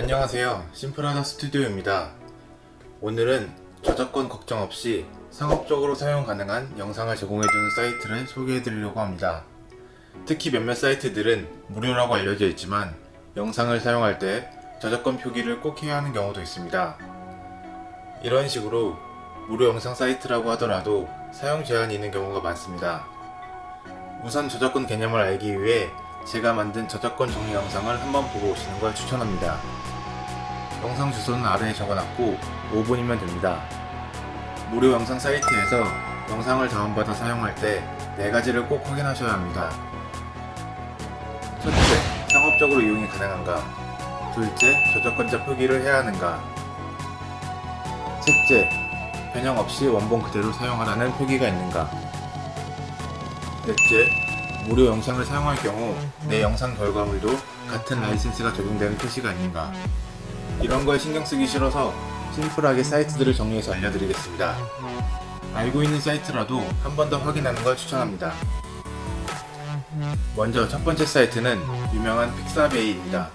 안녕하세요. 심플하다 스튜디오입니다. 오늘은 저작권 걱정 없이 상업적으로 사용 가능한 영상을 제공해주는 사이트를 소개해드리려고 합니다. 특히 몇몇 사이트들은 무료라고 알려져 있지만 영상을 사용할 때 저작권 표기를 꼭 해야 하는 경우도 있습니다. 이런 식으로 무료 영상 사이트라고 하더라도 사용 제한이 있는 경우가 많습니다. 우선 저작권 개념을 알기 위해 제가 만든 저작권 정리 영상을 한번 보고 오시는 걸 추천합니다. 영상 주소는 아래에 적어놨고 5분이면 됩니다. 무료 영상 사이트에서 영상을 다운받아 사용할 때 4가지를 꼭 확인하셔야 합니다. 첫째, 상업적으로 이용이 가능한가? 둘째, 저작권자 표기를 해야 하는가? 셋째, 변형 없이 원본 그대로 사용하라는 표기가 있는가? 넷째, 무료 영상을 사용할 경우 내 영상 결과물도 같은 라이센스가 적용되는 표시가 있는가? 이런 거에 신경 쓰기 싫어서 심플하게 사이트들을 정리해서 알려드리겠습니다. 알고 있는 사이트라도 한 번 더 확인하는 걸 추천합니다. 먼저 첫 번째 사이트는 유명한 픽사베이입니다.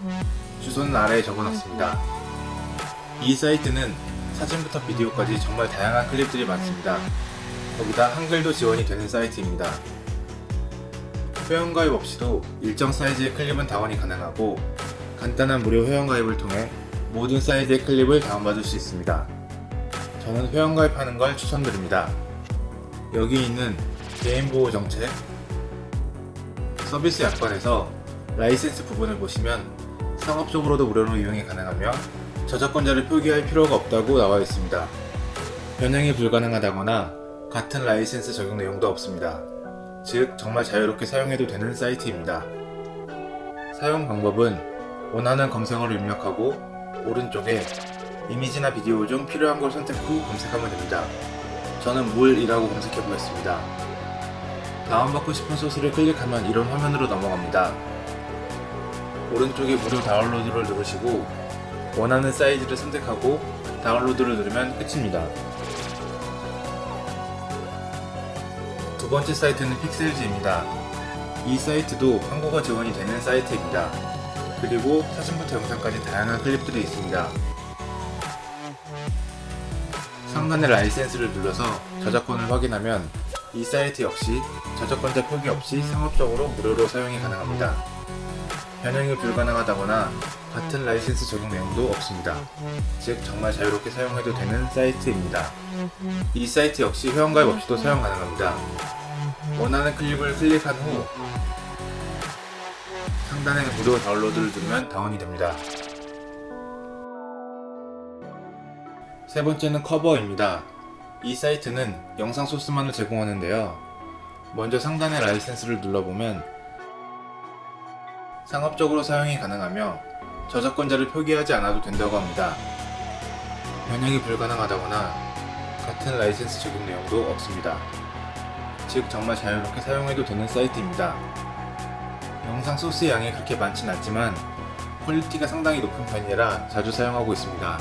주소는 아래에 적어놨습니다. 이 사이트는 사진부터 비디오까지 정말 다양한 클립들이 많습니다. 거기다 한글도 지원이 되는 사이트입니다. 회원가입 없이도 일정 사이즈의 클립은 다운이 가능하고 간단한 무료 회원가입을 통해 모든 사이즈의 클립을 다운받을 수 있습니다. 저는 회원가입하는 걸 추천드립니다. 여기 있는 개인보호 정책, 서비스 약관에서 라이센스 부분을 보시면 상업적으로도 무료로 이용이 가능하며 저작권자를 표기할 필요가 없다고 나와 있습니다. 변형이 불가능하다거나 같은 라이센스 적용 내용도 없습니다. 즉 정말 자유롭게 사용해도 되는 사이트입니다. 사용 방법은 원하는 검색어를 입력하고 오른쪽에 이미지나 비디오 중 필요한 걸 선택 후 검색하면 됩니다. 저는 물이라고 검색해 보겠습니다. 다운받고 싶은 소스를 클릭하면 이런 화면으로 넘어갑니다. 오른쪽에 무료 다운로드를 누르시고 원하는 사이즈를 선택하고 다운로드를 누르면 끝입니다. 두 번째 사이트는 픽셀즈입니다. 이 사이트도 한국어 지원이 되는 사이트입니다. 그리고 사진부터 영상까지 다양한 클립들이 있습니다. 상단의 라이센스를 눌러서 저작권을 확인하면 이 사이트 역시 저작권자 표기 없이 상업적으로 무료로 사용이 가능합니다. 변형이 불가능하다거나 같은 라이센스 적용 내용도 없습니다. 즉 정말 자유롭게 사용해도 되는 사이트입니다. 이 사이트 역시 회원가입 없이도 사용 가능합니다. 원하는 클립을 클릭한 후 상단에 무료 다운로드를 누르면 다운이 됩니다. 세 번째는 커버입니다. 이 사이트는 영상 소스만을 제공하는데요. 먼저 상단의 라이센스를 눌러보면 상업적으로 사용이 가능하며 저작권자를 표기하지 않아도 된다고 합니다. 변형이 불가능하다거나 같은 라이센스 적용 내용도 없습니다. 즉 정말 자유롭게 사용해도 되는 사이트입니다. 영상 소스 양이 그렇게 많진 않지만 퀄리티가 상당히 높은 편이라 자주 사용하고 있습니다.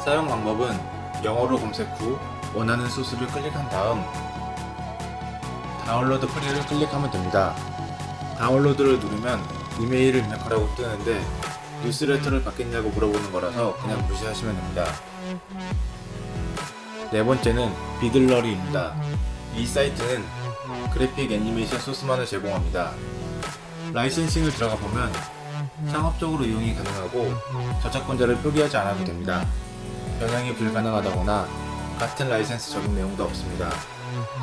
사용 방법은 영어로 검색 후 원하는 소스를 클릭한 다음 다운로드 프리를 클릭하면 됩니다. 다운로드를 누르면 이메일을 입력하라고 뜨는데 뉴스레터를 받겠냐고 물어보는 거라서 그냥 무시하시면 됩니다. 네 번째는 비들러리입니다. 이 사이트는 그래픽 애니메이션 소스만을 제공합니다. 라이센싱을 들어가 보면 상업적으로 이용이 가능하고 저작권자를 표기하지 않아도 됩니다. 변형이 불가능하다거나 같은 라이센스 적용 내용도 없습니다.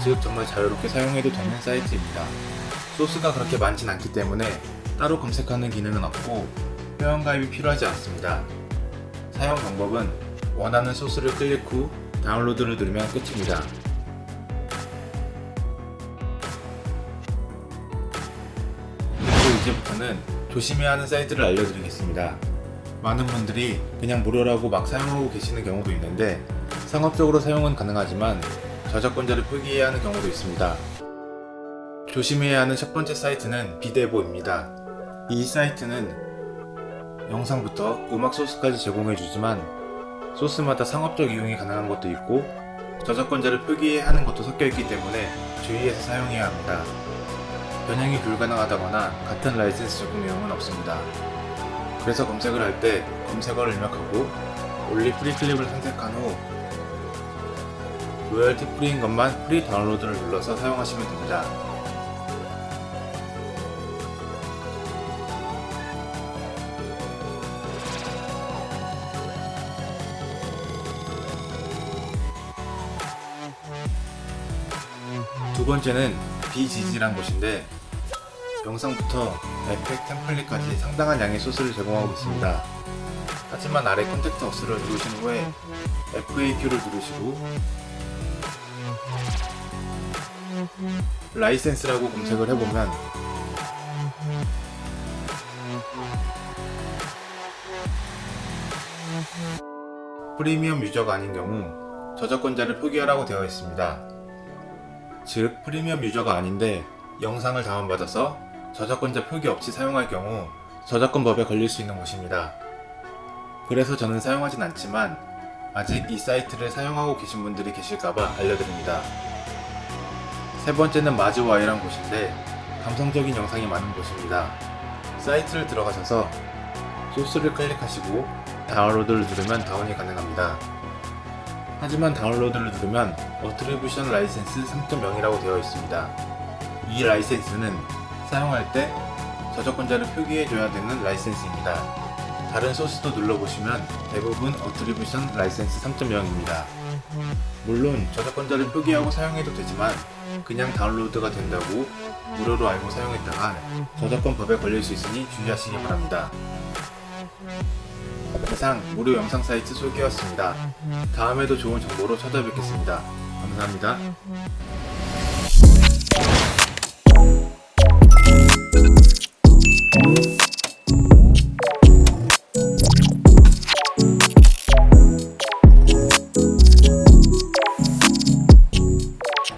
즉 정말 자유롭게 사용해도 되는 사이트입니다. 소스가 그렇게 많진 않기 때문에 따로 검색하는 기능은 없고 회원가입이 필요하지 않습니다. 사용 방법은 원하는 소스를 클릭 후 다운로드를 누르면 끝입니다. 그리고 이제부터는 조심해야 하는 사이트를 알려드리겠습니다. 많은 분들이 그냥 무료라고 막 사용하고 계시는 경우도 있는데 상업적으로 사용은 가능하지만 저작권자를 표기해야 하는 경우도 있습니다. 조심해야 하는 첫 번째 사이트는 비데보입니다. 이 사이트는 영상부터 음악 소스까지 제공해주지만 소스마다 상업적 이용이 가능한 것도 있고 저작권자를 표기해야 하는 것도 섞여있기 때문에 주의해서 사용해야 합니다. 변형이 불가능하다거나 같은 라이센스 적용 내용은 없습니다. 그래서 검색을 할 때 검색어를 입력하고 올리 프리 클립을 선택한 후 로열티 프리인 것만 프리 다운로드를 눌러서 사용하시면 됩니다. 두 번째는 BGG란 곳인데 영상부터 에펙 템플릿까지 상당한 양의 소스를 제공하고 있습니다. 하지만 아래 컨택트 어스를 누르신 후에 FAQ를 누르시고 라이센스라고 검색을 해보면 프리미엄 유저가 아닌 경우 저작권자를 표기하라고 되어 있습니다. 즉 프리미엄 유저가 아닌데 영상을 다운받아서 저작권자 표기 없이 사용할 경우 저작권법에 걸릴 수 있는 곳입니다. 그래서 저는 사용하진 않지만 아직 이 사이트를 사용하고 계신 분들이 계실까봐 알려드립니다. 세 번째는 마즈와이란 곳인데 감성적인 영상이 많은 곳입니다. 사이트를 들어가셔서 소스를 클릭하시고 다운로드를 누르면 다운이 가능합니다. 하지만 다운로드를 누르면 어트리뷰션 라이센스 3.0이라고 되어 있습니다. 이 라이센스는 사용할 때 저작권자를 표기해줘야 되는 라이센스입니다. 다른 소스도 눌러보시면 대부분 어트리뷰션 라이센스 3.0입니다. 물론 저작권자를 표기하고 사용해도 되지만 그냥 다운로드가 된다고 무료로 알고 사용했다간 저작권법에 걸릴 수 있으니 주의하시기 바랍니다. 이상 무료 영상 사이트 소개였습니다. 다음에도 좋은 정보로 찾아뵙겠습니다. 감사합니다.